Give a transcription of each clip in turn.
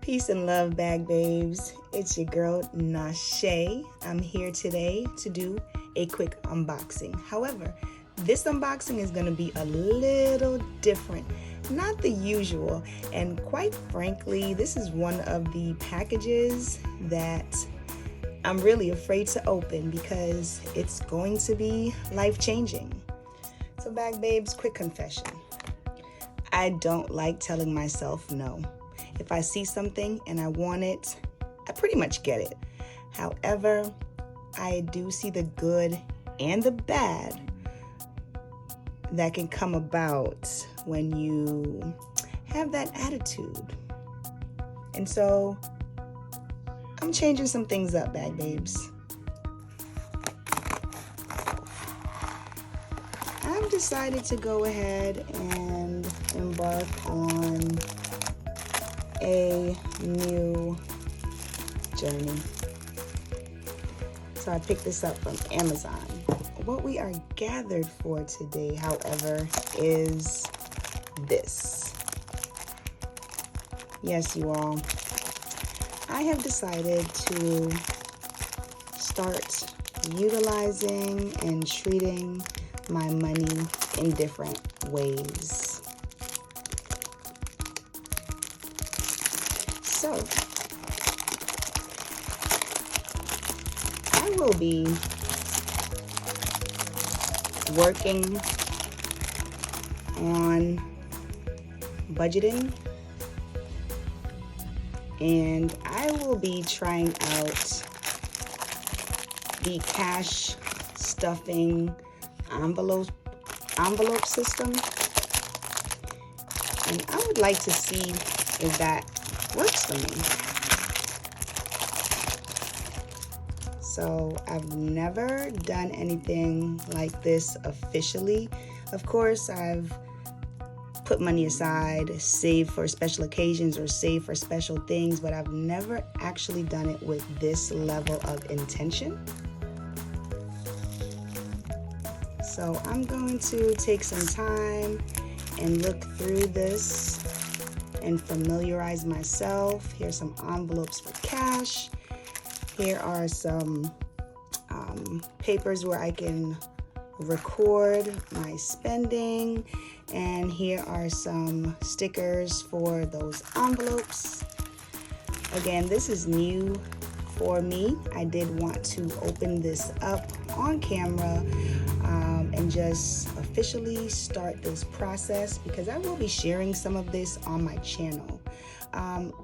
Peace and love, bag babes. It's your girl, Nashe. I'm here today to do a quick unboxing. However, this unboxing is going to be a little different, not the usual. And quite frankly, this is one of the packages that I'm really afraid to open because it's going to be life-changing. So bag babes, quick confession. I don't like telling myself no. If I see something and I want it, I pretty much get it. However, I do see the good and the bad that can come about when you have that attitude. And so I'm changing some things up, bag babes. I've decided to go ahead and embark on a new journey. So I picked this up from Amazon. What we are gathered for today, however, is this. Yes, you all. I have decided to start utilizing and treating my money in different ways. So, I will be working on budgeting, and I will be trying out the cash stuffing envelope system, and I would like to see if that works for me. So I've never done anything like this officially. Of course, I've put money aside, saved for special occasions or saved for special things, but I've never actually done it with this level of intention. So I'm going to take some time and look through this and familiarize myself. Here's some envelopes for cash. Here are some papers where I can record my spending. And here are some stickers for those envelopes. Again, this is new for me. I did want to open this up on camera and just officially start this process because I will be sharing some of this on my channel.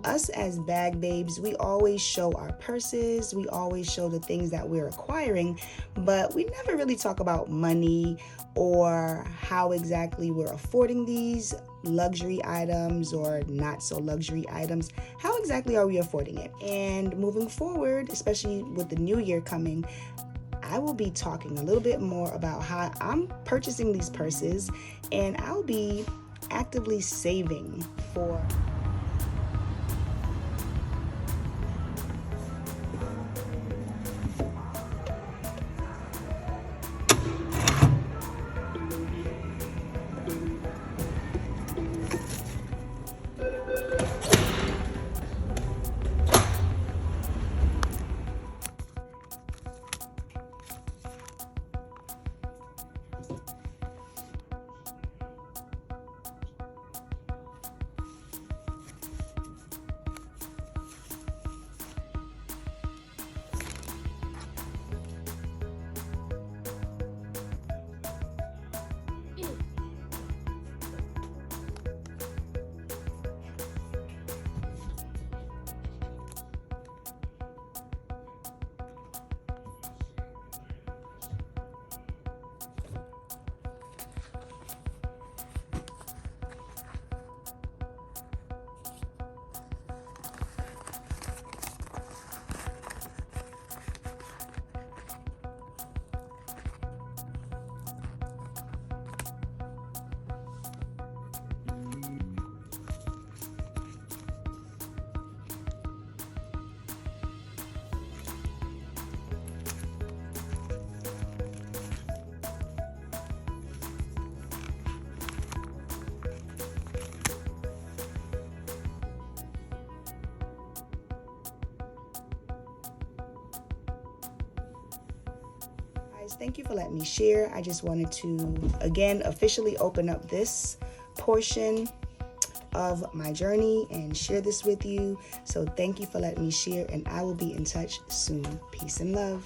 Us as bag babes, we always show our purses, we always show the things that we're acquiring, but we never really talk about money or how exactly we're affording these luxury items or not so luxury items. How exactly are we affording it? And moving forward, especially with the new year coming, I will be talking a little bit more about how I'm purchasing these purses, and I'll be actively saving for Guys, thank you for letting me share. I just wanted to, again, officially open up this portion of my journey and share this with you. So thank you for letting me share, and I will be in touch soon. Peace and love.